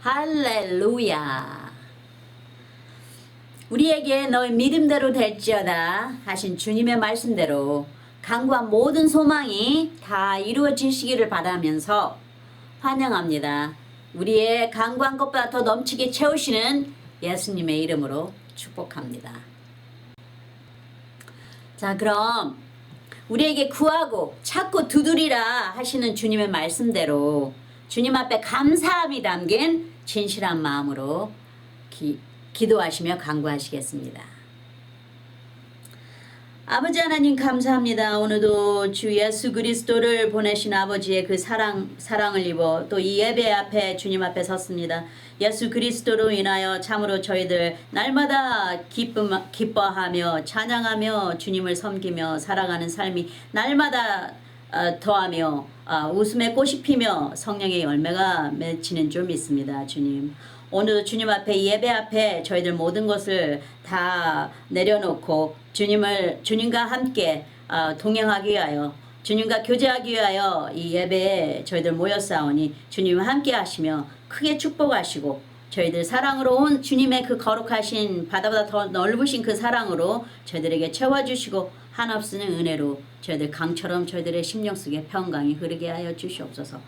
할렐루야. 우리에게 너의 믿음대로 될지어다 하신 주님의 말씀대로 간구한 모든 소망이 다 이루어지시기를 바라면서 환영합니다. 우리의 간구한 것보다 더 넘치게 채우시는 예수님의 이름으로 축복합니다. 자, 그럼 우리에게 구하고 찾고 두드리라 하시는 주님의 말씀대로 주님 앞에 감사함이 담긴 진실한 마음으로 기도하시며 간구하시겠습니다. 아버지 하나님 감사합니다. 오늘도 주 예수 그리스도를 보내신 아버지의 그 사랑을 입어 또 이 예배 앞에 주님 앞에 섰습니다. 예수 그리스도로 인하여 참으로 저희들 날마다 기뻐하며 찬양하며 주님을 섬기며 살아가는 삶이 날마다 더하며 웃음의 꽃이 피며 성령의 열매가 맺히는 줄 믿습니다. 주님, 오늘도 주님 앞에 예배 앞에 저희들 모든 것을 다 내려놓고 주님과 함께 동행하기 위하여 주님과 교제하기 위하여 이 예배에 저희들 모였사오니 주님과 함께 하시며 크게 축복하시고 저희들 사랑으로 온 주님의 그 거룩하신 바다보다 더 넓으신 그 사랑으로 저희들에게 채워주시고 한없으는 은혜로 저희들 강처럼 저희들의 심령 속에 평강이 흐르게 하여 주시옵소서.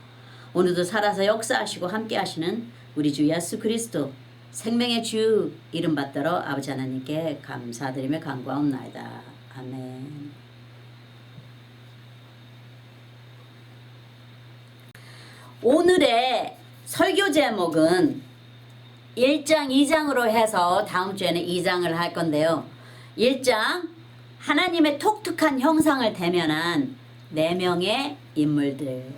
오늘도 살아서 역사하시고 함께 하시는 우리 주 예수 그리스도 생명의 주 이름 받들어 아버지 하나님께 감사드리며 간구하옵나이다. 아멘. 오늘의 설교 제목은 1장 2장으로 해서 다음 주에는 2장을 할 건데요. 1장 하나님의 독특한 형상을 대면한 4명의 인물들입니다.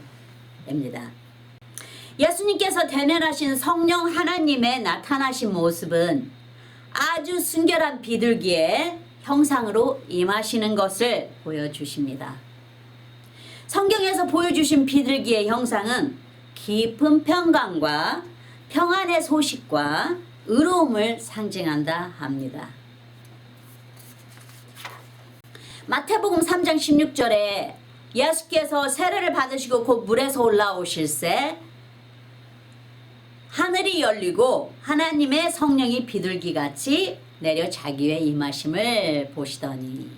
예수님께서 대면하신 성령 하나님의 나타나신 모습은 아주 순결한 비둘기의 형상으로 임하시는 것을 보여주십니다. 성경에서 보여주신 비둘기의 형상은 깊은 평강과 평안의 소식과 의로움을 상징한다 합니다. 마태복음 3장 16절에 예수께서 세례를 받으시고 곧 물에서 올라오실새 하늘이 열리고 하나님의 성령이 비둘기같이 내려 자기 위에 임하심을 보시더니,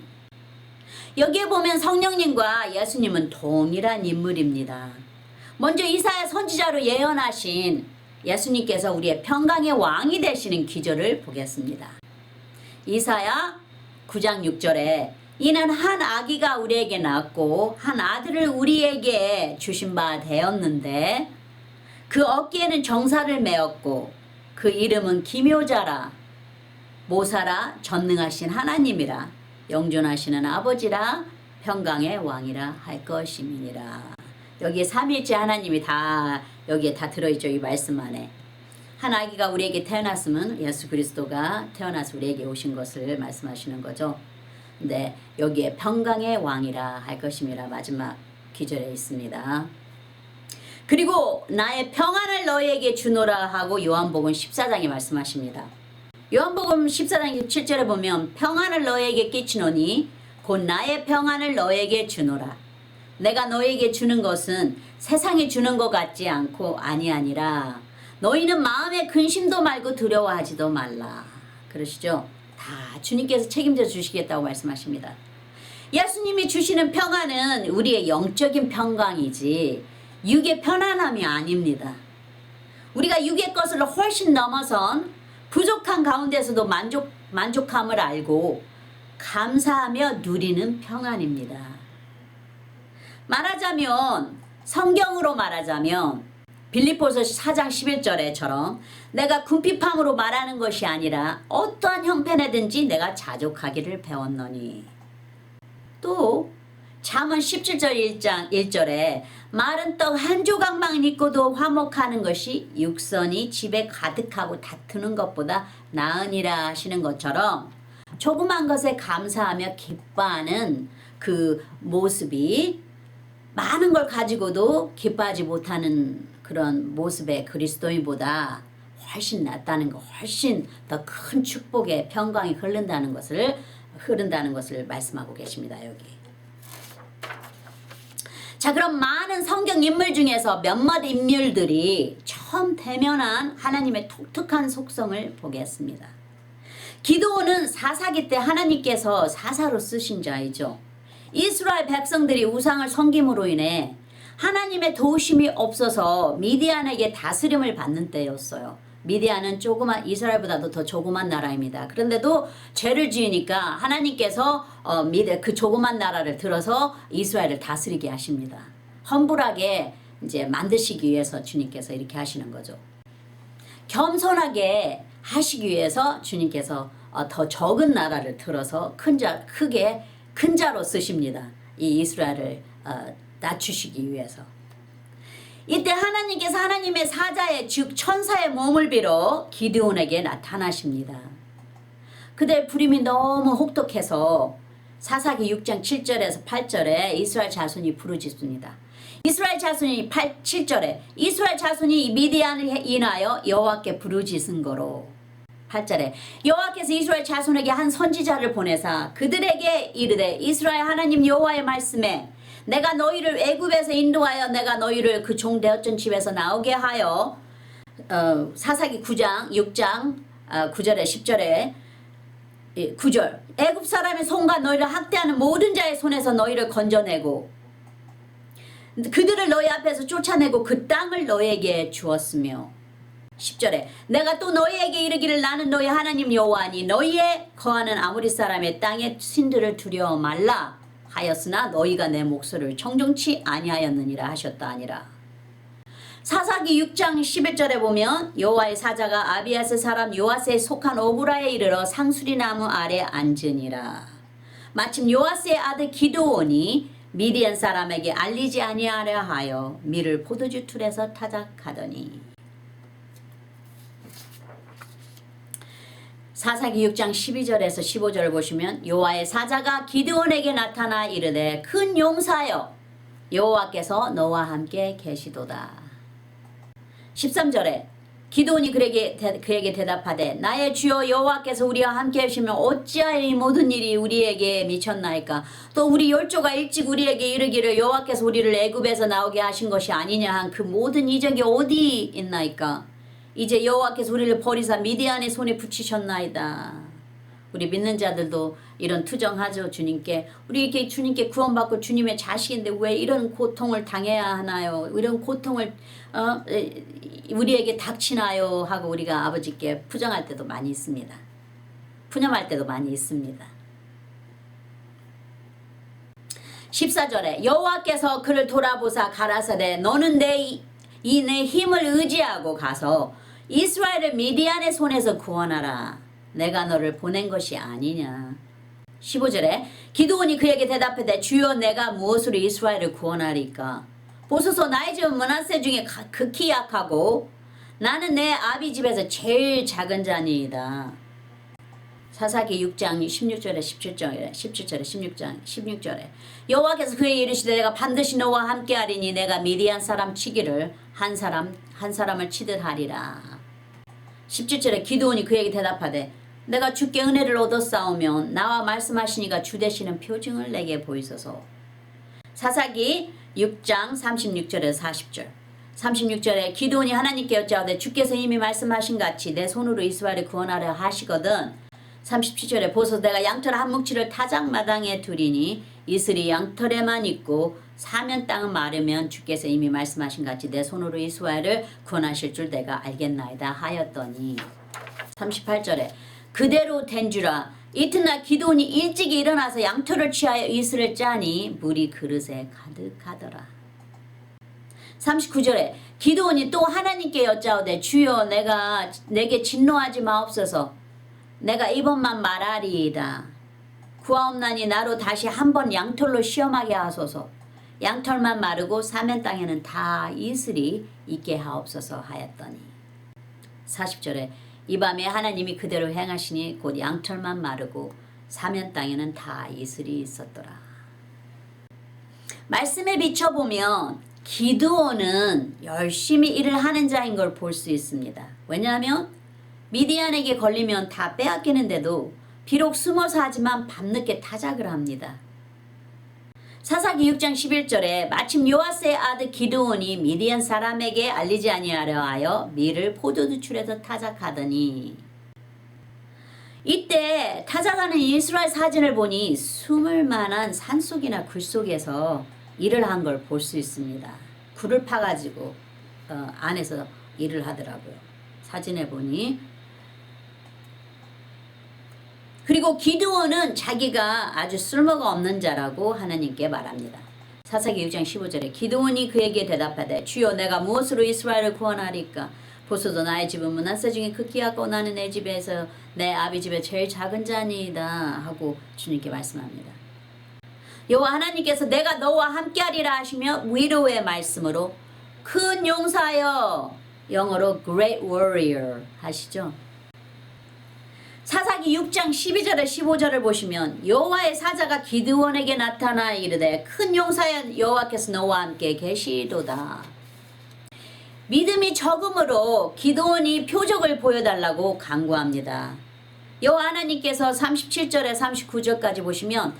여기에 보면 성령님과 예수님은 동일한 인물입니다. 먼저 이사야 선지자로 예언하신 예수님께서 우리의 평강의 왕이 되시는 기절을 보겠습니다. 이사야 9장 6절에 이는 한 아기가 우리에게 낳았고 한 아들을 우리에게 주신 바 되었는데 그 어깨에는 정사를 메었고 그 이름은 기묘자라 모사라 전능하신 하나님이라 영존하시는 아버지라 평강의 왕이라 할 것임이니라. 여기에 삼위일체 하나님이 다 여기에 다 들어있죠. 이 말씀 안에 한 아기가 우리에게 태어났으면 예수 그리스도가 태어나서 우리에게 오신 것을 말씀하시는 거죠. 근데 여기에 평강의 왕이라 할 것임이라 마지막 기절에 있습니다. 그리고 나의 평안을 너희에게 주노라 하고 요한복음 14장에 말씀하십니다. 요한복음 14장 7절에 보면 평안을 너희에게 끼치노니 곧 나의 평안을 너희에게 주노라. 내가 너희에게 주는 것은 세상이 주는 것 같지 않고 아니하니라. 너희는 마음에 근심도 말고 두려워하지도 말라. 그러시죠? 다 주님께서 책임져 주시겠다고 말씀하십니다. 예수님이 주시는 평안은 우리의 영적인 평강이지 육의 편안함이 아닙니다. 우리가 육의 것을 훨씬 넘어선 부족한 가운데서도 만족함을 알고 감사하며 누리는 평안입니다. 말하자면 성경으로 말하자면 빌립보서 4장 11절에처럼 내가 궁핍함으로 말하는 것이 아니라 어떠한 형편에든지 내가 자족하기를 배웠노니, 또 잠언 17절 1절에 마른 떡 한 조각만 있고도 화목하는 것이 육선이 집에 가득하고 다투는 것보다 나으니라 하시는 것처럼 조그만 것에 감사하며 기뻐하는 그 모습이 많은 걸 가지고도 기뻐하지 못하는 그런 모습의 그리스도인보다 훨씬 낫다는 거, 훨씬 더 큰 축복의 평강이 흐른다는 것을 말씀하고 계십니다. 여기. 자, 그럼 많은 성경 인물 중에서 몇몇 인물들이 처음 대면한 하나님의 독특한 속성을 보겠습니다. 기드온은 사사기 때 하나님께서 사사로 쓰신 자이죠. 이스라엘 백성들이 우상을 섬김으로 인해 하나님의 도우심이 없어서 미디안에게 다스림을 받는 때였어요. 미디안은 이스라엘보다도 더 조그만 나라입니다. 그런데도 죄를 지으니까 하나님께서 그 조그만 나라를 들어서 이스라엘을 다스리게 하십니다. 험불하게 이제 만드시기 위해서 주님께서 이렇게 하시는 거죠. 겸손하게 하시기 위해서 주님께서 더 적은 나라를 들어서 큰 자로 쓰십니다. 이 이스라엘을 낮추시기 위해서. 이때 하나님께서 하나님의 사자의 즉 천사의 몸을 빌어 기드온에게 나타나십니다. 그들의 부림이 너무 혹독해서 사사기 6장 7절에서 8절에 이스라엘 자손이 부르짖습니다. 이스라엘 자손이 7절에 이스라엘 자손이 미디안을 인하여 여호와께 부르짖은 거로 8절에 여호와께서 이스라엘 자손에게 한 선지자를 보내사 그들에게 이르되 이스라엘 하나님 여호와의 말씀에 내가 너희를 애굽에서 인도하여 내가 너희를 그 종 되었던 집에서 나오게 하여 사사기 9장 6장 9절에 10절에 9절 애굽 사람의 손과 너희를 학대하는 모든 자의 손에서 너희를 건져내고 그들을 너희 앞에서 쫓아내고 그 땅을 너희에게 주었으며 10절에 내가 또 너희에게 이르기를 나는 너희 하나님 여호와니 너희의 거하는 아모리 사람의 땅의 신들을 두려워 말라 하였으나 너희가 내 목소리를 청종치 아니하였느니라 하셨다 아니라. 사사기 6장 11절에 보면 여호와의 사자가 아비아스 사람 요아스에 속한 오브라에 이르러 상수리나무 아래 앉으니라. 마침 요아스의 아들 기드온이 미디안 사람에게 알리지 아니하려 하여 밀을 포도주 틀에서 타작하더니. 사사기 6장 12절에서 15절을 보시면 여호와의 사자가 기드온에게 나타나 이르되 큰 용사여 여호와께서 너와 함께 계시도다. 13절에 기드온이 그에게 대답하되 나의 주여 여호와께서 우리와 함께 하시면 어찌하여 이 모든 일이 우리에게 미쳤나이까. 또 우리 열조가 일찍 우리에게 이르기를 여호와께서 우리를 애굽에서 나오게 하신 것이 아니냐 한 그 모든 이적이 어디 있나이까. 이제 여호와께서 우리를 버리사 미디안의 손에 붙이셨나이다. 우리 믿는 자들도 이런 투정하죠. 주님께 우리 이렇게 주님께 구원받고 주님의 자식인데 왜 이런 고통을 당해야 하나요? 이런 고통을 우리에게 닥치나요? 하고 우리가 아버지께 푸정할 때도 많이 있습니다. 푸념할 때도 많이 있습니다. 14절에 여호와께서 그를 돌아보사 가라사대 너는 내 힘을 의지하고 가서 이스라엘을 미디안의 손에서 구원하라. 내가 너를 보낸 것이 아니냐. 15절에 기드온이 그에게 대답하되 주여 내가 무엇으로 이스라엘을 구원하리까. 보소서 나의 집은 므낫세 중에 극히 약하고 나는 내 아비 집에서 제일 작은 자니이다. 사사기 6장 16절에 17절에 16절에 여호와께서 그에게 이르시되 내가 반드시 너와 함께하리니 내가 미디안 사람 치기를 한 사람을 치듯 하리라. 17절에 기드온이 그에게 대답하되 내가 주께 은혜를 얻었사오면 나와 말씀하시니가 주 되시는 표징을 내게 보이소서. 사사기 6장 36절에서 40절 36절에 기드온이 하나님께 여짜오되 주께서 이미 말씀하신 같이 내 손으로 이스라엘을 구원하려 하시거든. 37절에 보소서 내가 양털 한 뭉치를 타작마당에 두리니 이슬이 양털에만 있고 사면 땅은 마르면 주께서 이미 말씀하신 같이 내 손으로 이스라엘을 구원하실 줄 내가 알겠나이다 하였더니 38절에 그대로 된 주라. 이튿날 기드온이 일찍 일어나서 양털을 취하여 이슬을 짜니 물이 그릇에 가득하더라. 39절에 기드온이 또 하나님께 여짜오되 주여 내게 진노하지 마옵소서. 내가 이번만 말하리이다. 구하옵나니 나로 다시 한번 양털로 시험하게 하소서. 양털만 마르고 사면 땅에는 다 이슬이 있게 하옵소서 하였더니 40절에 이 밤에 하나님이 그대로 행하시니 곧 양털만 마르고 사면 땅에는 다 이슬이 있었더라. 말씀에 비춰보면 기드온은 열심히 일을 하는 자인 걸 볼 수 있습니다. 왜냐하면 미디안에게 걸리면 다 빼앗기는데도 비록 숨어서 하지만 밤늦게 타작을 합니다. 사사기 6장 11절에 마침 요아스의 아들 기드온이 미디안 사람에게 알리지 아니하려 하여 밀을 포도주출에서 타작하더니 이때 타작하는 이스라엘 사진을 보니 숨을 만한 산속이나 굴 속에서 일을 한 걸 볼 수 있습니다. 굴을 파가지고 안에서 일을 하더라고요. 사진에 보니. 그리고 기드온은 자기가 아주 쓸모가 없는 자라고 하나님께 말합니다. 사사기 6장 15절에 기드온이 그에게 대답하되 주여 내가 무엇으로 이스라엘을 구원하리까? 보소서 나의 집은 므낫세 중에 극히 약고 나는 내 집에서 내 아비 집에 제일 작은 자니이다 하고 주님께 말씀합니다. 여호와 하나님께서 내가 너와 함께하리라 하시며 위로의 말씀으로 큰 용사여, 영어로 great warrior 하시죠. 사사기 6장 12절에 15절을 보시면 여호와의 사자가 기드온에게 나타나 이르되 큰 용사여 여호와께서 너와 함께 계시도다. 믿음이 적음으로 기드온이 표적을 보여달라고 간구합니다. 여호와 하나님께서 37절에 39절까지 보시면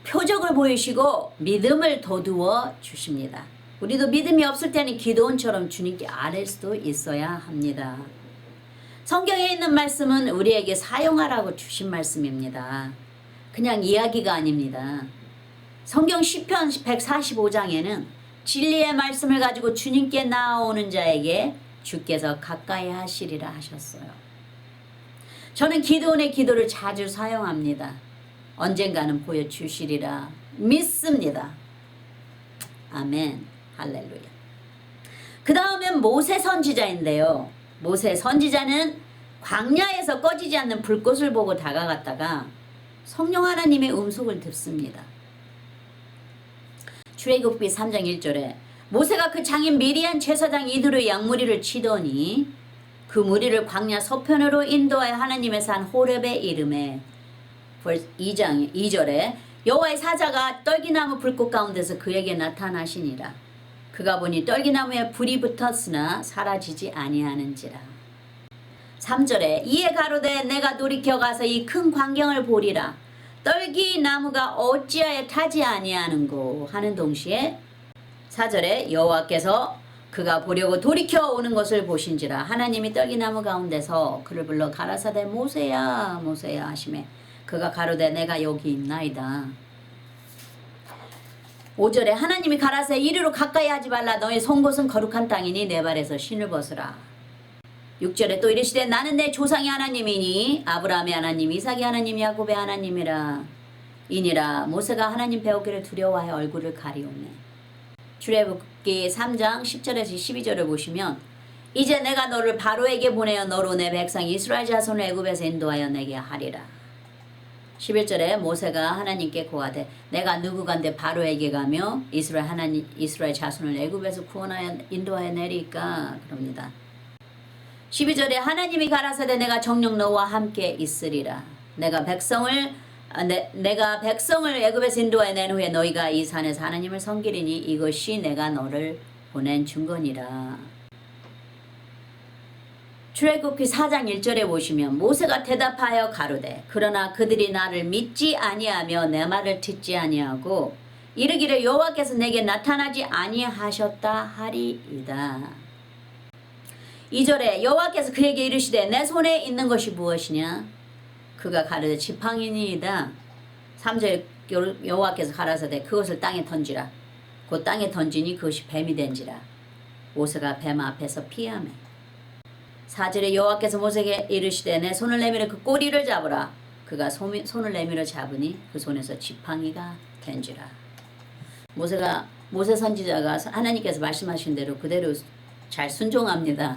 표적을 보이시고 믿음을 돋우어 주십니다. 우리도 믿음이 없을 때는 기드온처럼 주님께 아뢰 수도 있어야 합니다. 성경에 있는 말씀은 우리에게 사용하라고 주신 말씀입니다. 그냥 이야기가 아닙니다. 성경 시편 145장에는 진리의 말씀을 가지고 주님께 나아오는 자에게 주께서 가까이 하시리라 하셨어요. 저는 기드온의 기도를 자주 사용합니다. 언젠가는 보여주시리라 믿습니다. 아멘. 할렐루야. 그 다음엔 모세 선지자인데요. 모세 선지자는 광야에서 꺼지지 않는 불꽃을 보고 다가갔다가 성령 하나님의 음성을 듣습니다. 출애굽기 3장 1절에 모세가 그 장인 미디안 제사장 이드로의 양무리를 치더니 그 무리를 광야 서편으로 인도하여 하나님의 산 호렙에 이르매 2장 2절에 여호와의 사자가 떨기나무 불꽃 가운데서 그에게 나타나시니라. 그가 보니 떨기나무에 불이 붙었으나 사라지지 아니하는지라. 3절에 이에 가로되 내가 돌이켜 가서 이 큰 광경을 보리라. 떨기나무가 어찌하여 타지 아니하는고 하는 동시에 4절에 여호와께서 그가 보려고 돌이켜 오는 것을 보신지라. 하나님이 떨기나무 가운데서 그를 불러 가라사대 모세야 모세야 하시매 그가 가로되 내가 여기 있나이다. 5절에 하나님이 가라사대 이리로 가까이 하지 말라. 너의 선 곳은 거룩한 땅이니 내 발에서 신을 벗으라. 6절에 또 이르시되 나는 내 조상의 하나님이니 아브라함의 하나님 이삭의 하나님 야곱의 하나님이라. 이니라 모세가 하나님 배우기를 두려워하여 얼굴을 가리우네. 출애굽기 3장 10절에서 12절을 보시면 이제 내가 너를 바로에게 보내어 너로 내 백성 이스라엘 자손을 애굽에서 인도하여 내게 하리라. 11절에 모세가 하나님께 고하되 내가 누구간데 바로에게 가며 이스라엘 자손을 애굽에서 구원하여 인도하여 내리까 그럽니다. 12절에 하나님이 가라사대 내가 정녕 너와 함께 있으리라. 내가 백성을 애굽에서 인도하여 낸 후에 너희가 이 산에서 하나님을 섬기리니 이것이 내가 너를 보낸 증거니라. 출애굽기 4장 1절에 보시면 모세가 대답하여 가로되 그러나 그들이 나를 믿지 아니하며 내 말을 듣지 아니하고 이르기를 여호와께서 내게 나타나지 아니하셨다 하리이다. 2절에 여호와께서 그에게 이르시되 내 손에 있는 것이 무엇이냐? 그가 가로되 지팡이니이다. 3절 여호와께서 가라사대 그것을 땅에 던지라. 곧 땅에 던지니 그것이 뱀이 된지라. 모세가 뱀 앞에서 피하매. 4절에 여호와께서 모세에게 이르시되 내 손을 내밀어 그 꼬리를 잡으라. 그가 손을 내밀어 잡으니 그 손에서 지팡이가 된지라. 모세 선지자가 하나님께서 말씀하신 대로 그대로 잘 순종합니다.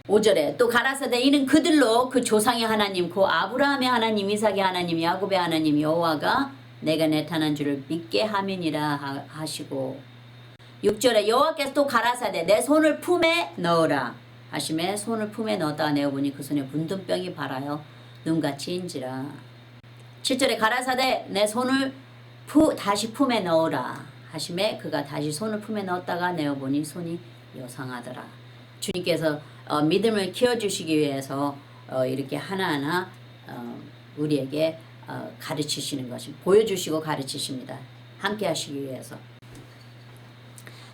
5절에 또 가라사대 이는 그들로 그 조상의 하나님 그 아브라함의 하나님 이삭의 하나님 야곱의 하나님 여호와가 내가 나타난 줄을 믿게 함이니라 하시고 6절에 여호와께서 또 가라사대 내 손을 품에 넣으라 하시매 손을 품에 넣었다가 내어보니 그 손에 문둥병이 발하여 눈같이 인지라. 7절에 가라사대 내 손을 다시 품에 넣으라 하시매 그가 다시 손을 품에 넣었다가 내어보니 손이 요상하더라. 주님께서 믿음을 키워주시기 위해서 이렇게 하나하나 우리에게 가르치시는 것을 보여주시고 가르치십니다. 함께 하시기 위해서.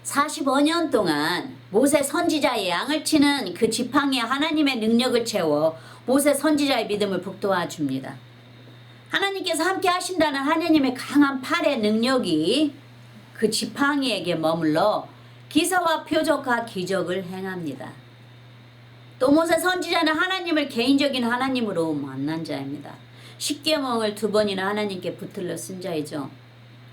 45년 동안 모세 선지자의 양을 치는 그 지팡이에 하나님의 능력을 채워 모세 선지자의 믿음을 북돋아 줍니다. 하나님께서 함께 하신다는 하나님의 강한 팔의 능력이 그 지팡이에게 머물러 기사와 표적과 기적을 행합니다. 또 모세 선지자는 하나님을 개인적인 하나님으로 만난 자입니다. 십계명을 2번이나 하나님께 붙들러 쓴 자이죠.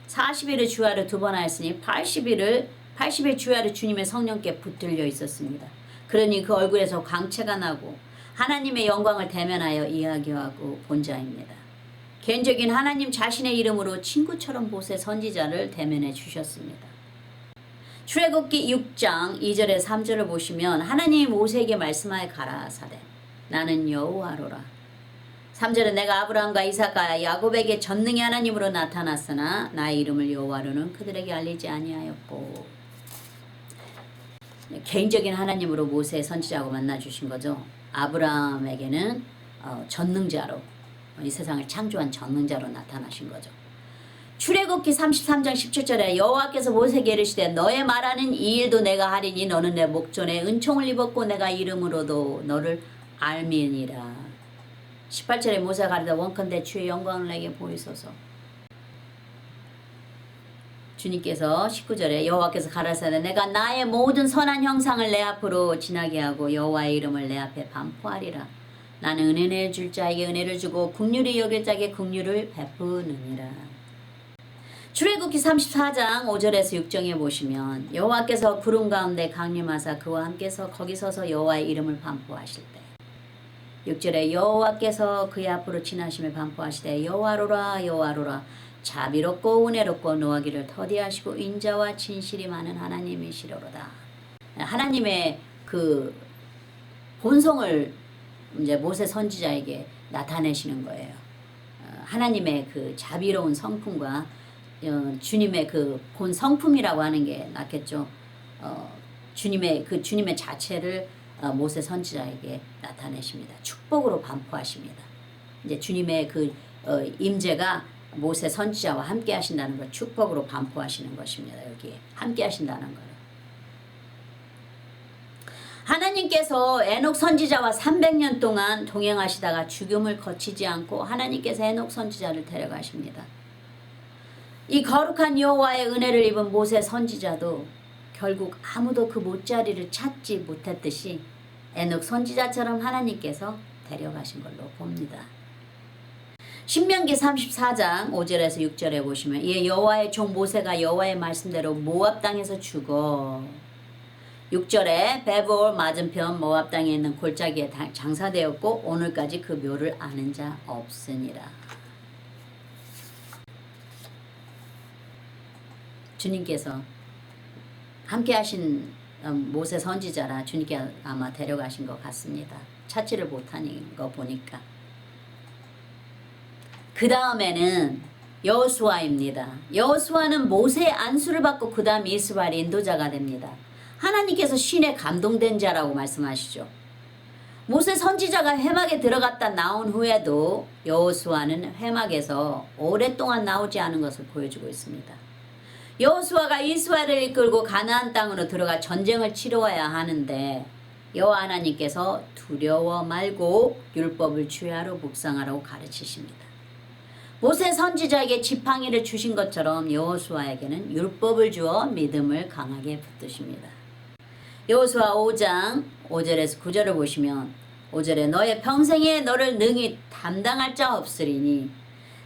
40일의 주야를 2번 하였으니 80일 주야를 주님의 성령께 붙들려 있었습니다. 그러니 그 얼굴에서 광채가 나고 하나님의 영광을 대면하여 이야기하고 본 자입니다. 개인적인 하나님 자신의 이름으로 친구처럼 모세 선지자를 대면해 주셨습니다. 출애굽기 6장 2절에 3절을 보시면 하나님이 모세에게 말씀하여 가라사대 나는 여호와로라. 3절은 내가 아브라함과 이삭과 야곱에게 전능의 하나님으로 나타났으나 나의 이름을 여호와로는 그들에게 알리지 아니하였고. 개인적인 하나님으로 모세 선지자하고 만나주신 거죠. 아브라함에게는 전능자로 이 세상을 창조한 전능자로 나타나신 거죠. 출애굽기 33장 17절에 여호와께서 모세에게 이르시되 너의 말하는 이 일도 내가 하리니 너는 내 목전에 은총을 입었고 내가 이름으로도 너를 알미니라. 18절에 모세가 가르되 원컨대 주의 영광을 내게 보이소서. 주님께서 19절에 여호와께서 가라사대 내가 나의 모든 선한 형상을 내 앞으로 지나게 하고 여호와의 이름을 내 앞에 반포하리라. 나는 은혜를 줄 자에게 은혜를 주고 긍휼히 여길 자에게 긍휼을 베푸느니라. 출애굽기 34장 5절에서 6절에 보시면 여호와께서 구름 가운데 강림하사 그와 함께서 거기 서서 여호와의 이름을 반포하실 때 6절에 여호와께서 그의 앞으로 지나심을 반포하시되 여호와로라 여호와로라 자비롭고 은혜롭고 노하기를 더디하시고 인자와 진실이 많은 하나님이시로다. 하나님의 그 본성을 이제 모세 선지자에게 나타내시는 거예요. 하나님의 그 자비로운 성품과 주님의 그 본 성품이라고 하는 게 낫겠죠. 주님의 자체를 모세 선지자에게 나타내십니다. 축복으로 반포하십니다. 이제 주님의 그 임재가 모세 선지자와 함께 하신다는 걸 축복으로 반포하시는 것입니다. 여기에 함께 하신다는 거를. 하나님께서 에녹 선지자와 300년 동안 동행하시다가 죽음을 거치지 않고 하나님께서 에녹 선지자를 데려가십니다. 이 거룩한 여호와의 은혜를 입은 모세 선지자도 결국 아무도 그 못자리를 찾지 못했듯이 에녹 선지자처럼 하나님께서 데려가신 걸로 봅니다. 신명기 34장 5절에서 6절에 보시면 이에 여호와의 종 모세가 여호와의 말씀대로 모압 땅에서 죽어 6절에 베볼 맞은편 모압 땅에 있는 골짜기에 장사되었고 오늘까지 그 묘를 아는 자 없으니라. 주님께서 함께 하신 모세 선지자라 주님께 아마 데려가신 것 같습니다. 찾지를 못하는 거 보니까. 그 다음에는 여호수아입니다. 여호수아는 모세의 안수를 받고 그 다음 이스라엘 인도자가 됩니다. 하나님께서 신에 감동된 자라고 말씀하시죠. 모세 선지자가 회막에 들어갔다 나온 후에도 여호수아는 회막에서 오랫동안 나오지 않은 것을 보여주고 있습니다. 여호수아가 이스라엘을 이끌고 가나안 땅으로 들어가 전쟁을 치러야 하는데 여호와 하나님께서 두려워 말고 율법을 주야로 묵상하라고 가르치십니다. 모세 선지자에게 지팡이를 주신 것처럼 여호수아에게는 율법을 주어 믿음을 강하게 붙드십니다. 여호수아 5장 5절에서 9절을 보시면 5절에 너의 평생에 너를 능히 담당할 자 없으리니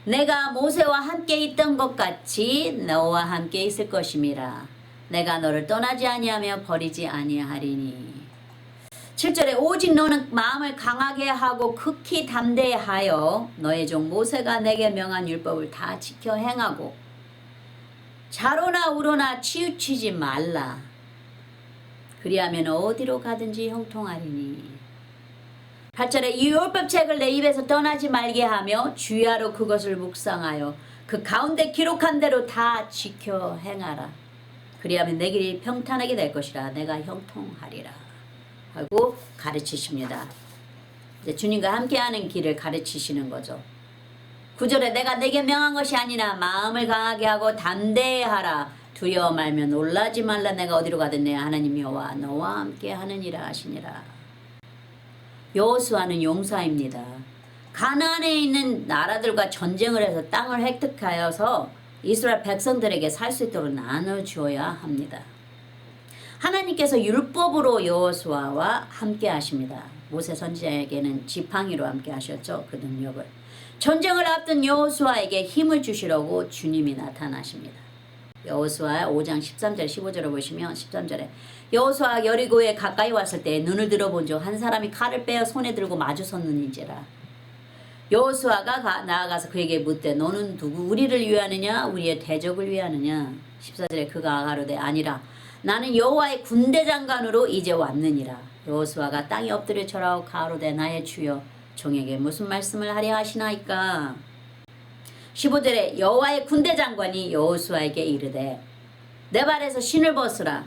내가 모세와 함께 있던 것 같이 너와 함께 있을 것임이라. 내가 너를 떠나지 아니하며 버리지 아니하리니. 7절에 오직 너는 마음을 강하게 하고 극히 담대하여 너의 종 모세가 내게 명한 율법을 다 지켜 행하고 좌로나 우로나 치우치지 말라. 그리하면 어디로 가든지 형통하리니. 8절에 이 율법책을 내 입에서 떠나지 말게 하며 주야로 그것을 묵상하여 그 가운데 기록한 대로 다 지켜 행하라. 그리하면 내 길이 평탄하게 될 것이라. 내가 형통하리라 하고 가르치십니다. 이제 주님과 함께하는 길을 가르치시는 거죠. 9절에 내가 내게 명한 것이 아니라 마음을 강하게 하고 담대하라. 두려워 말며 놀라지 말라. 내가 어디로 가든 내 하나님 여호와 너와 함께 하느니라 하시니라. 여호수아는 용사입니다. 가나안에 있는 나라들과 전쟁을 해서 땅을 획득하여서 이스라엘 백성들에게 살 수 있도록 나눠주어야 합니다. 하나님께서 율법으로 여호수아와 함께 하십니다. 모세 선지자에게는 지팡이로 함께 하셨죠. 그 능력을. 전쟁을 앞둔 여호수아에게 힘을 주시려고 주님이 나타나십니다. 여호수아 5장 13절 15절을 보시면 13절에 여호수아 여리고에 가까이 왔을 때 눈을 들어본 즉 한 사람이 칼을 빼어 손에 들고 마주섰는지라. 여호수아가 나아가서 그에게 묻되 너는 누구 우리를 위하느냐 우리의 대적을 위하느냐. 14절에 그가 가로되 아니라 나는 여호와의 군대 장관으로 이제 왔느니라. 여호수아가 땅에 엎드려 절하고 가로되 나의 주여 종에게 무슨 말씀을 하려 하시나이까. 15절에 여호와의 군대 장관이 여호수아에게 이르되 내 발에서 신을 벗으라.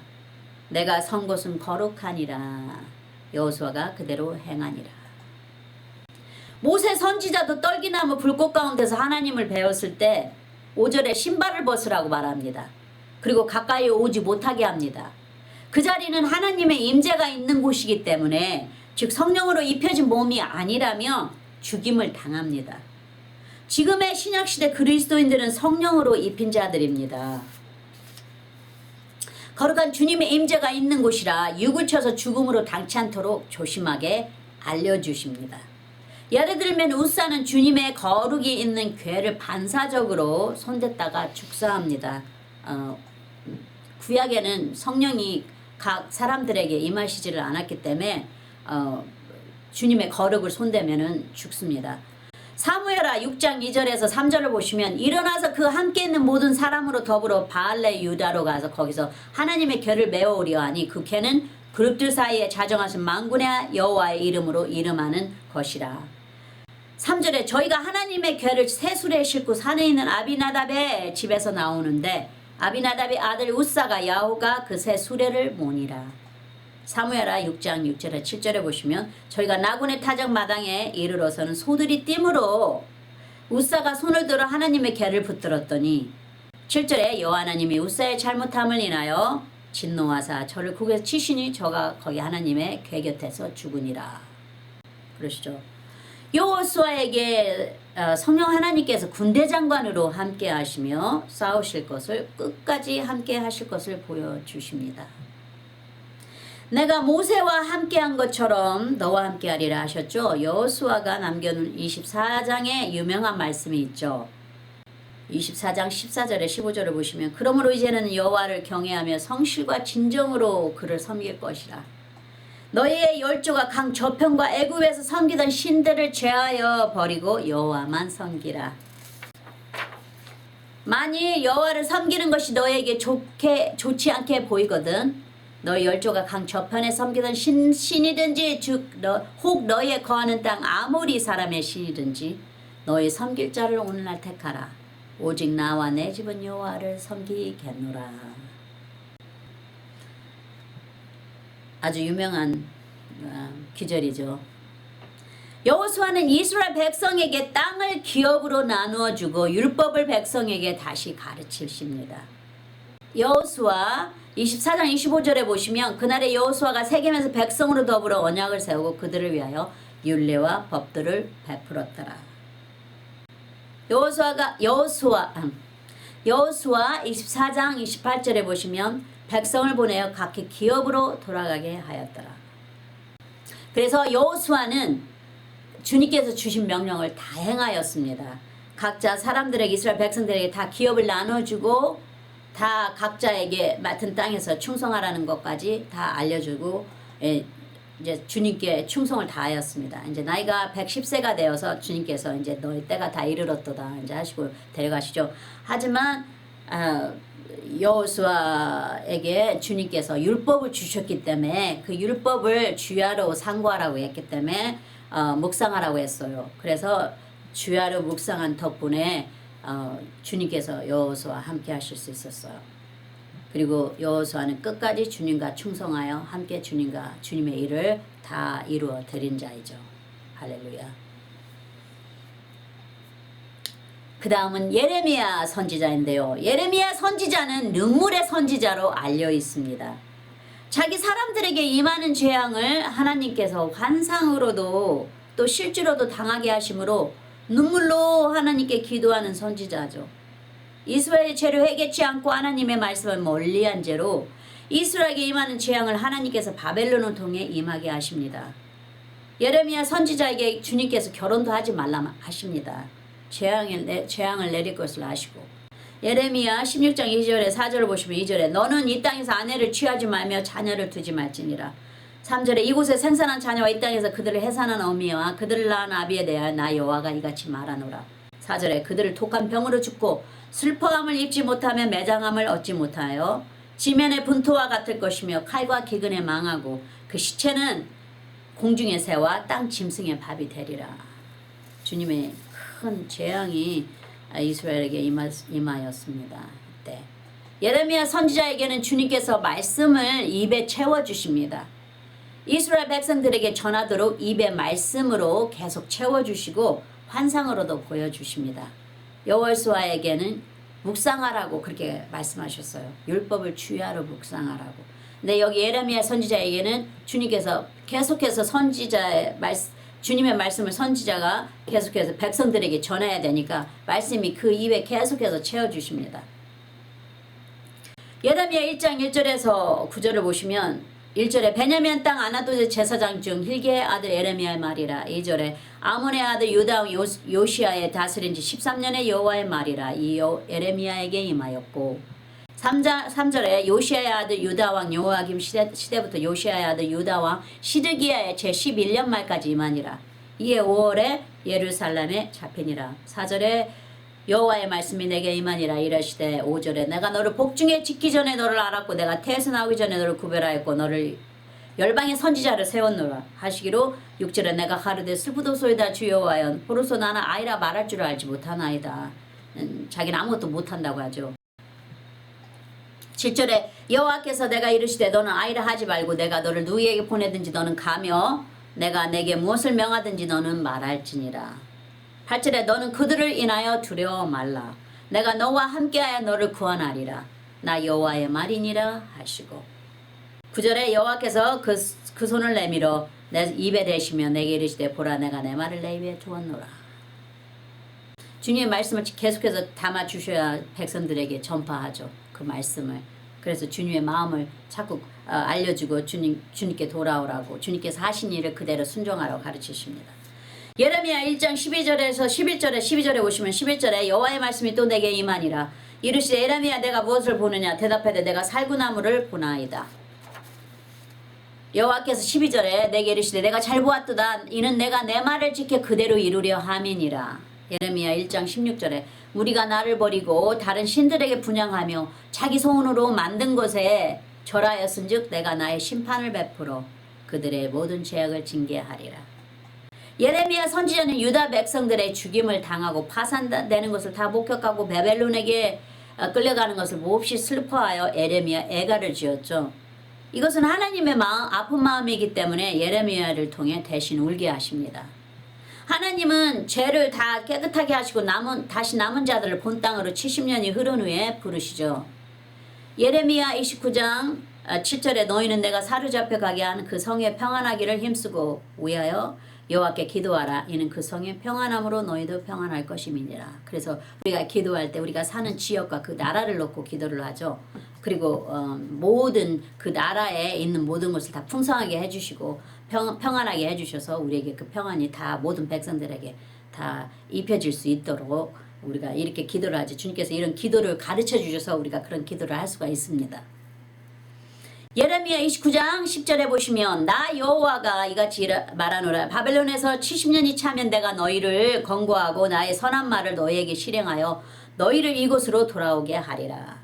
내가 선 곳은 거룩하니라. 여호수아가 그대로 행하니라. 모세 선지자도 떨기나무 불꽃 가운데서 하나님을 배웠을 때 5절에 신발을 벗으라고 말합니다. 그리고 가까이 오지 못하게 합니다. 그 자리는 하나님의 임재가 있는 곳이기 때문에 즉 성령으로 입혀진 몸이 아니라면 죽임을 당합니다. 지금의 신약시대 그리스도인들은 성령으로 입힌 자들입니다. 거룩한 주님의 임재가 있는 곳이라 육을 쳐서 죽음으로 당치 않도록 조심하게 알려주십니다. 예를 들면 우사는 주님의 거룩이 있는 궤를 반사적으로 손댔다가 축사합니다. 구약에는 성령이 각 사람들에게 임하시지를 않았기 때문에 주님의 거룩을 손대면은 죽습니다. 사무엘하 6장 2절에서 3절을 보시면 일어나서 그 함께 있는 모든 사람으로 더불어 바알레 유다로 가서 거기서 하나님의 궤를 메어오려 하니 그 궤는 그룹들 사이에 자정하신 만군의 여호와의 이름으로 이름하는 것이라. 3절에 저희가 하나님의 궤를 세술에 싣고 산에 있는 아비나답의 집에서 나오는데 아비나답의 아들 우사가 야후가 그 새 수레를 모니라. 사무엘하 6장 6절에 7절에 보시면 저희가 나군의 타작 마당에 이르러서는 소들이 띠므로 우사가 손을 들어 하나님의 궤를 붙들었더니 7절에 여호와 하나님이 우사의 잘못함을 인하여 진노하사 저를 국에서 치시니 저가 거기 하나님의 궤 곁에서 죽으니라. 그러시죠. 여호수아에게 성령 하나님께서 군대 장관으로 함께 하시며 싸우실 것을 끝까지 함께 하실 것을 보여주십니다. 내가 모세와 함께한 것처럼 너와 함께하리라 하셨죠. 여호수아가 남겨놓은 24장에 유명한 말씀이 있죠. 24장 14절에 15절을 보시면 그러므로 이제는 여호와를 경외하며 성실과 진정으로 그를 섬길 것이라. 너희의 열조가 강 저편과 애굽에서 섬기던 신들을 제하여 버리고 여호와만 섬기라. 만일 여호와를 섬기는 것이 너에게 좋지 않게 보이거든 너희 열조가 강 저편에 섬기던 신이든지 혹 너희의 거하는 땅 아모리 사람의 신이든지 너희 섬길 자를 오늘날 택하라. 오직 나와 내 집은 여호와를 섬기겠노라. 아주 유명한 기절이죠. 여호수아는 이스라엘 백성에게 땅을 기업으로 나누어 주고 율법을 백성에게 다시 가르치십니다. 여호수아 24장 25절에 보시면 그날에 여호수아가 세겜에서 백성으로 더불어 언약을 세우고 그들을 위하여 율례와 법들을 베풀었더라. 여호수아 24장 28절에 보시면 백성을 보내어 각기 기업으로 돌아가게 하였더라. 그래서 여호수아는 주님께서 주신 명령을 다 행하였습니다. 각자 사람들에게 이스라엘 백성들에게 다 기업을 나눠주고 다 각자에게 맡은 땅에서 충성하라는 것까지 다 알려주고 이제 주님께 충성을 다하였습니다. 이제 나이가 110세가 되어서 주님께서 이제 너희 때가 다 이르렀도다 이제 하시고 데려가시죠. 하지만 여호수아에게 주님께서 율법을 주셨기 때문에 그 율법을 주야로 상고하라고 했기 때문에 묵상하라고 했어요. 그래서 주야로 묵상한 덕분에 주님께서 여호수아와 함께 하실 수 있었어요. 그리고 여호수아는 끝까지 주님과 충성하여 함께 주님과 주님의 일을 다 이루어 드린 자이죠. 할렐루야. 그 다음은 예레미야 선지자인데요. 예레미야 선지자는 눈물의 선지자로 알려 있습니다. 자기 사람들에게 임하는 재앙을 하나님께서 환상으로도 또 실제로도 당하게 하심으로 눈물로 하나님께 기도하는 선지자죠. 이스라엘의 죄를 회개치 않고 하나님의 말씀을 멀리한 죄로 이스라엘에게 임하는 재앙을 하나님께서 바벨론을 통해 임하게 하십니다. 예레미야 선지자에게 주님께서 결혼도 하지 말라 하십니다. 재앙을 내릴 것을 아시고. 예레미야 16장 2절에 4절을 보시면 2절에 너는 이 땅에서 아내를 취하지 말며 자녀를 두지 말지니라. 3절에 이곳에 생산한 자녀와 이 땅에서 그들을 해산한 어미와 그들을 낳은 아비에 대하여 나 여호와가 이같이 말하노라. 4절에 그들을 독한 병으로 죽고 슬퍼함을 입지 못하며 매장함을 얻지 못하여 지면의 분토와 같을 것이며 칼과 기근에 망하고 그 시체는 공중의 새와 땅 짐승의 밥이 되리라. 주님의 큰 재앙이 이스라엘에게 임하였습니다. 네. 예레미야 선지자에게는 주님께서 말씀을 입에 채워주십니다. 이스라엘 백성들에게 전하도록 입의 말씀으로 계속 채워주시고 환상으로도 보여주십니다. 여호수아에게는 묵상하라고 그렇게 말씀하셨어요. 율법을 주야로 묵상하라고. 근데 여기 예레미야 선지자에게는 주님께서 계속해서 주님의 말씀을 선지자가 계속해서 백성들에게 전해야 되니까 말씀이 그 입에 계속해서 채워주십니다. 예레미야 1장 1절에서 9절을 보시면 1절에 베냐민 땅 아나도의 제사장 중 힐기의 아들 예레미야의 말이라. 2절에 아몬의 아들 유다 왕 요시야의 다스린 지 13년의 여호와의 말이라. 이 예레미야에게 임하였고 3절에 요시야의 아들 유다 왕 여호야김 시대부터 요시야의 아들 유다 왕 시드기야의 제11년 말까지 임하니라. 이에 5월에 예루살렘에 잡히니라. 4절에 여호와의 말씀이 내게 임하니라 이르시되 5절에 내가 너를 복중에 짓기 전에 너를 알았고 내가 태에서 나오기 전에 너를 구별하였고 너를 열방의 선지자를 세웠노라 하시기로 6절에 내가 가르되 슬프도소이다 주 여호와여 포로소 나는 아이라 말할 줄 알지 못하나이다. 자기는 아무것도 못한다고 하죠. 7절에 여호와께서 내가 이르시되 너는 아이라 하지 말고 내가 너를 누구에게 보내든지 너는 가며 내가 내게 무엇을 명하든지 너는 말할지니라. 8절에 너는 그들을 인하여 두려워 말라. 내가 너와 함께하여 너를 구원하리라. 나 여호와의 말이니라 하시고 9절에 여호와께서 그 손을 내밀어 내 입에 대시며 내게 이르시되 보라 내가 내 말을 내 입에 두었노라. 주님의 말씀을 계속해서 담아주셔야 백성들에게 전파하죠. 그 말씀을. 그래서 주님의 마음을 자꾸 알려주고 주님께 돌아오라고 주님께서 하신 일을 그대로 순종하라고 가르치십니다. 예레미야 1장 12절에서 11절에 12절에 오시면 11절에 여호와의 말씀이 또 내게 임하니라. 이르시되 예레미야 내가 무엇을 보느냐 대답하되 내가 살구나무를 보나이다. 여호와께서 12절에 내게 이르시되 내가 잘 보았도다 이는 내가 내 말을 지켜 그대로 이루려 함이니라. 예레미야 1장 16절에 우리가 나를 버리고 다른 신들에게 분향하며 자기 손으로 만든 것에 절하였은즉 내가 나의 심판을 베풀어 그들의 모든 죄악을 징계하리라. 예레미야 선지자는 유다 백성들의 죽임을 당하고 파산되는 것을 다 목격하고 바벨론에게 끌려가는 것을 몹시 슬퍼하여 예레미야 애가를 지었죠. 이것은 하나님의 아픈 마음이기 때문에 예레미야를 통해 대신 울게 하십니다. 하나님은 죄를 다 깨끗하게 하시고 다시 남은 자들을 본 땅으로 70년이 흐른 후에 부르시죠. 예레미야 29장 7절에 너희는 내가 사로잡혀 가게 한 그 성에 평안하기를 힘쓰고 위하여 여호와께 기도하라. 이는 그 성의 평안함으로 너희도 평안할 것임이니라. 그래서 우리가 기도할 때 우리가 사는 지역과 그 나라를 놓고 기도를 하죠. 그리고 모든 그 나라에 있는 모든 것을 다 풍성하게 해주시고 평안하게 해주셔서 우리에게 그 평안이 다 모든 백성들에게 다 입혀질 수 있도록 우리가 이렇게 기도를 하죠. 주님께서 이런 기도를 가르쳐 주셔서 우리가 그런 기도를 할 수가 있습니다. 예레미야 29장 10절에 보시면 나 여호와가 이같이 말하노라. 바벨론에서 70년이 차면 내가 너희를 권고하고 나의 선한 말을 너희에게 실행하여 너희를 이곳으로 돌아오게 하리라.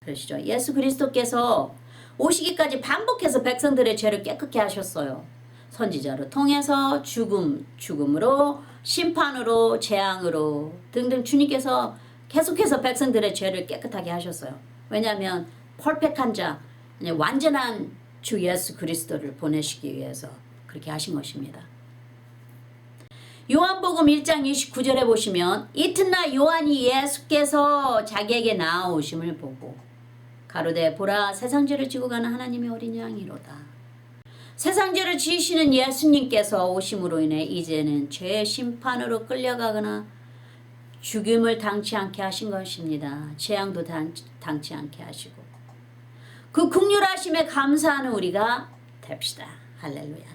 그러시죠. 예수 그리스도께서 오시기까지 반복해서 백성들의 죄를 깨끗게 하셨어요. 선지자로 통해서 죽음으로 심판으로 재앙으로 등등 주님께서 계속해서 백성들의 죄를 깨끗하게 하셨어요. 왜냐하면 퍼펙트한 자 완전한 주 예수 그리스도를 보내시기 위해서 그렇게 하신 것입니다. 요한복음 1장 29절에 보시면 이튿날 요한이 예수께서 자기에게 나아오심을 보고 가로되 보라 세상 죄를 지고 가는 하나님의 어린 양이로다. 세상 죄를 지으시는 예수님께서 오심으로 인해 이제는 죄의 심판으로 끌려가거나 죽임을 당치 않게 하신 것입니다. 재앙도 당치 않게 하시고 그 긍휼하심에 감사하는 우리가 됩시다. 할렐루야.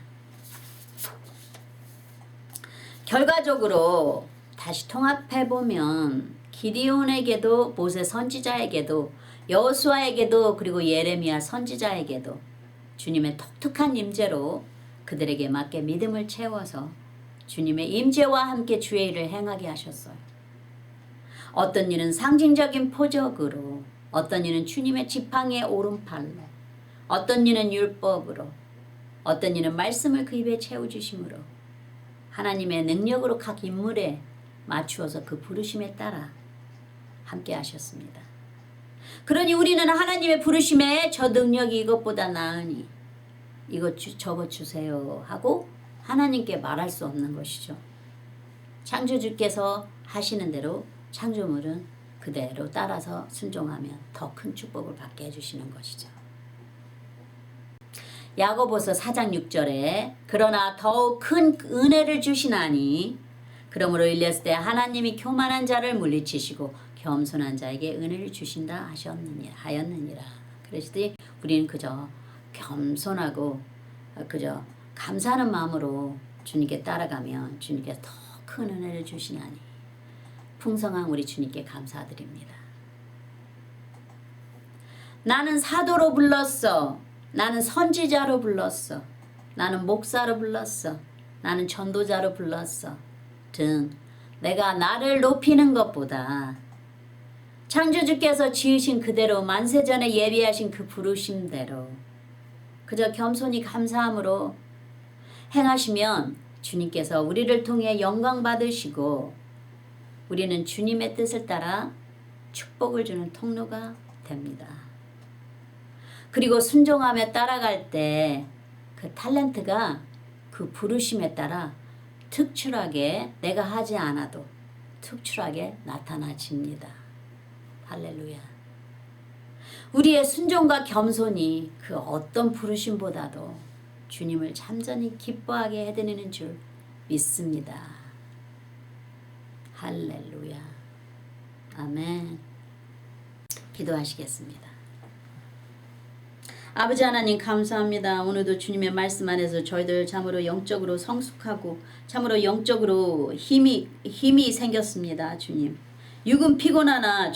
결과적으로 다시 통합해보면 기디온에게도 모세 선지자에게도 여호수아에게도 그리고 예레미야 선지자에게도 주님의 독특한 임재로 그들에게 맞게 믿음을 채워서 주님의 임재와 함께 주의 일을 행하게 하셨어요. 어떤 이는 상징적인 표적으로, 어떤 이는 주님의 지팡이의 오른팔로, 어떤 이는 율법으로, 어떤 이는 말씀을 그 입에 채워주심으로 하나님의 능력으로 각 인물에 맞추어서 그 부르심에 따라 함께 하셨습니다. 그러니 우리는 하나님의 부르심에 저 능력이 이것보다 나으니 이것 저것 주세요 하고 하나님께 말할 수 없는 것이죠. 창조주께서 하시는 대로 창조물은 그대로 따라서 순종하면 더 큰 축복을 받게 해주시는 것이죠. 야고보서 4장 6절에 그러나 더욱 큰 은혜를 주시나니 그러므로 일렀을 때 하나님이 교만한 자를 물리치시고 겸손한 자에게 은혜를 주신다 하였느니라. 그러시더니 우리는 그저 겸손하고 그저 감사하는 마음으로 주님께 따라가면 주님께서 더 큰 은혜를 주시나니 풍성한 우리 주님께 감사드립니다. 나는 사도로 불렀어. 나는 선지자로 불렀어. 나는 목사로 불렀어. 나는 전도자로 불렀어. 등 내가 나를 높이는 것보다 창조주께서 지으신 그대로 만세전에 예비하신 그 부르심대로 그저 겸손히 감사함으로 행하시면 주님께서 우리를 통해 영광 받으시고 우리는 주님의 뜻을 따라 축복을 주는 통로가 됩니다. 그리고 순종하며 따라갈 때 그 탤런트가 그 부르심에 따라 특출하게 내가 하지 않아도 특출하게 나타나집니다. 할렐루야. 우리의 순종과 겸손이 그 어떤 부르심보다도 주님을 참전히 기뻐하게 해드리는 줄 믿습니다. 할렐루야. 아멘. 기도하시겠습니다. 아버지 하나님 감사합니다. 오늘도 주님의 말씀 안에서 저희들 참으로 영적으로 성숙하고 참으로 영적으로 힘이 생겼습니다. 주님. 육은 피곤하나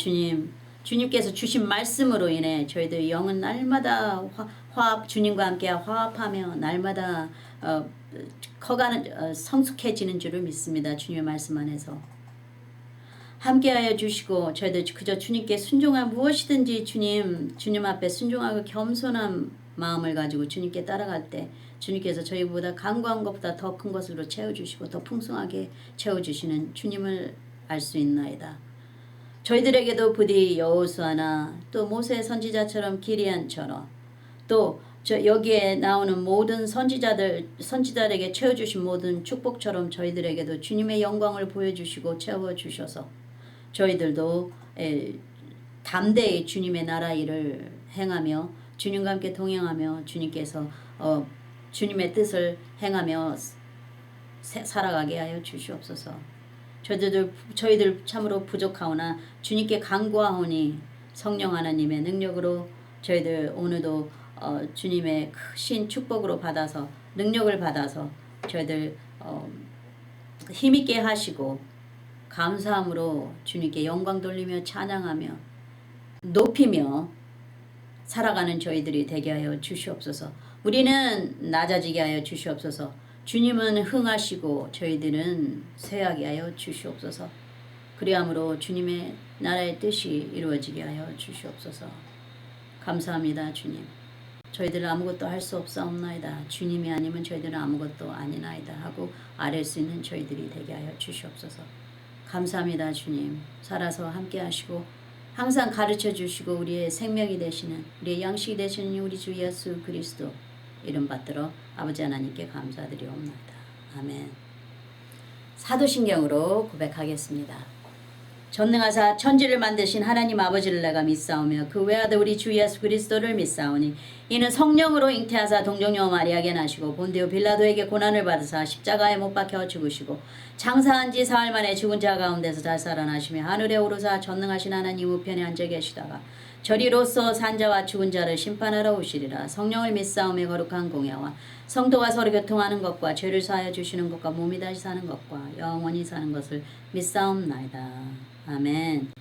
주님께서 주신 말씀으로 인해 저희들 영은 날마다 주님과 함께 화합하며 날마다 커가는 성숙해지는 줄을 믿습니다. 주님의 말씀 안에서. 함께하여 주시고 저희들 그저 주님께 순종한 무엇이든지 주님 앞에 순종하고 겸손한 마음을 가지고 주님께 따라갈 때 주님께서 저희보다 간구한 것보다 더 큰 것으로 채워주시고 더 풍성하게 채워주시는 주님을 알 수 있나이다. 저희들에게도 부디 여호수아나 또 모세 선지자처럼 기리안처럼 또 여기에 나오는 모든 선지자들에게 채워주신 모든 축복처럼 저희들에게도 주님의 영광을 보여주시고 채워주셔서 저희들도 담대히 주님의 나라 일을 행하며 주님과 함께 동행하며 주님께서 주님의 행하며 살아가게 하여 주시옵소서. 저희들 참으로 부족하오나 주님께 간구하오니 성령 하나님의 능력으로 저희들 오늘도 주님의 크신 축복으로 받아서 능력을 받아서 저희들 힘있게 하시고 감사함으로 주님께 영광 돌리며 찬양하며 높이며 살아가는 저희들이 되게 하여 주시옵소서. 우리는 낮아지게 하여 주시옵소서. 주님은 흥하시고 저희들은 쇠하게 하여 주시옵소서. 그리함으로 주님의 나라의 뜻이 이루어지게 하여 주시옵소서. 감사합니다. 주님. 저희들은 아무것도 할 수 없사옵나이다. 주님이 아니면 저희들은 아무것도 아니나이다 하고 아랠 수 있는 저희들이 되게 하여 주시옵소서. 감사합니다. 주님. 살아서 함께 하시고 항상 가르쳐 주시고 우리의 생명이 되시는 우리의 양식이 되시는 우리 주 예수 그리스도 이름 받들어 아버지 하나님께 감사드리옵나이다. 아멘. 사도신경으로 고백하겠습니다. 전능하사 천지를 만드신 하나님 아버지를 내가 믿사오며 그 외아들 우리 주 예수 그리스도를 믿사오니 이는 성령으로 잉태하사 동정녀 마리아에게 나시고 본디오 빌라도에게 고난을 받으사 십자가에 못 박혀 죽으시고 장사한 지 사흘 만에 죽은 자 가운데서 잘 살아나시며 하늘에 오르사 전능하신 하나님 우편에 앉아 계시다가 저리로서 산자와 죽은 자를 심판하러 오시리라. 성령을 믿사오며 거룩한 공예와 성도가 서로 교통하는 것과 죄를 사하여 주시는 것과 몸이 다시 사는 것과 영원히 사는 것을 믿사옵나이다. 아멘.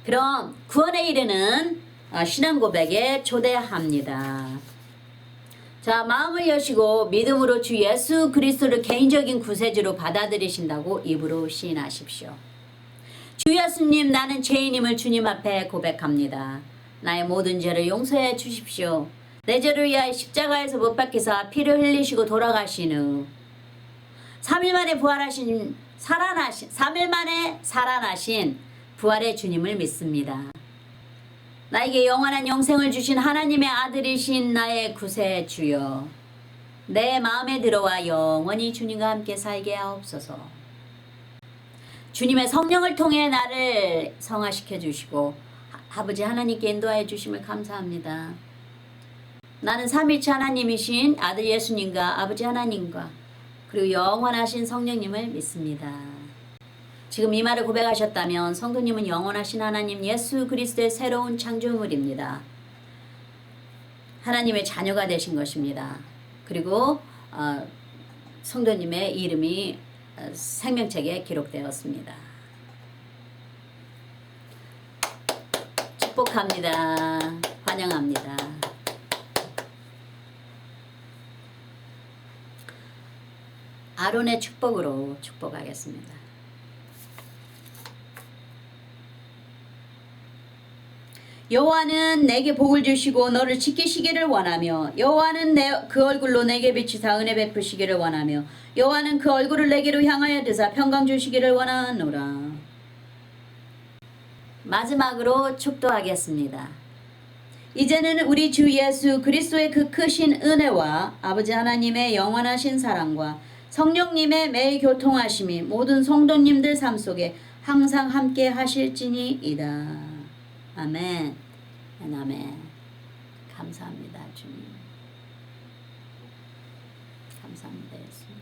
그럼 구원에 이르는 신앙 고백에 초대합니다. 자, 마음을 여시고 믿음으로 주 예수 그리스도를 개인적인 구세주로 받아들이신다고 입으로 시인하십시오. 주 예수님, 나는 죄인임을 주님 앞에 고백합니다. 나의 모든 죄를 용서해 주십시오. 내 죄를 위하여 십자가에서 못 박히사 피를 흘리시고 돌아가신 후 3일 만에 3일 만에 살아나신 부활의 주님을 믿습니다. 나에게 영원한 영생을 주신 하나님의 아들이신 나의 구세주여, 내 마음에 들어와 영원히 주님과 함께 살게 하옵소서. 주님의 성령을 통해 나를 성화시켜 주시고 아버지 하나님께 인도하여 주심을 감사합니다. 나는 삼위일체 하나님이신 아들 예수님과 아버지 하나님과 그리고 영원하신 성령님을 믿습니다. 지금 이 말을 고백하셨다면 성도님은 영원하신 하나님 예수 그리스도의 새로운 창조물입니다. 하나님의 자녀가 되신 것입니다. 그리고 성도님의 이름이 생명책에 기록되었습니다. 축복합니다. 환영합니다. 아론의 축복으로 축복하겠습니다. 여호와는 내게 복을 주시고 너를 지키시기를 원하며 여호와는 그 얼굴로 내게 비추사 은혜 베푸시기를 원하며 여호와는 그 얼굴을 내게로 향하여 드사 평강 주시기를 원하노라. 마지막으로 축도하겠습니다. 이제는 우리 주 예수 그리스도의 그 크신 은혜와 아버지 하나님의 영원하신 사랑과 성령님의 매일 교통하심이 모든 성도님들 삶 속에 항상 함께 하실지니이다. 아멘. 아멘. 감사합니다, 주님. 감사합니다, 예수님.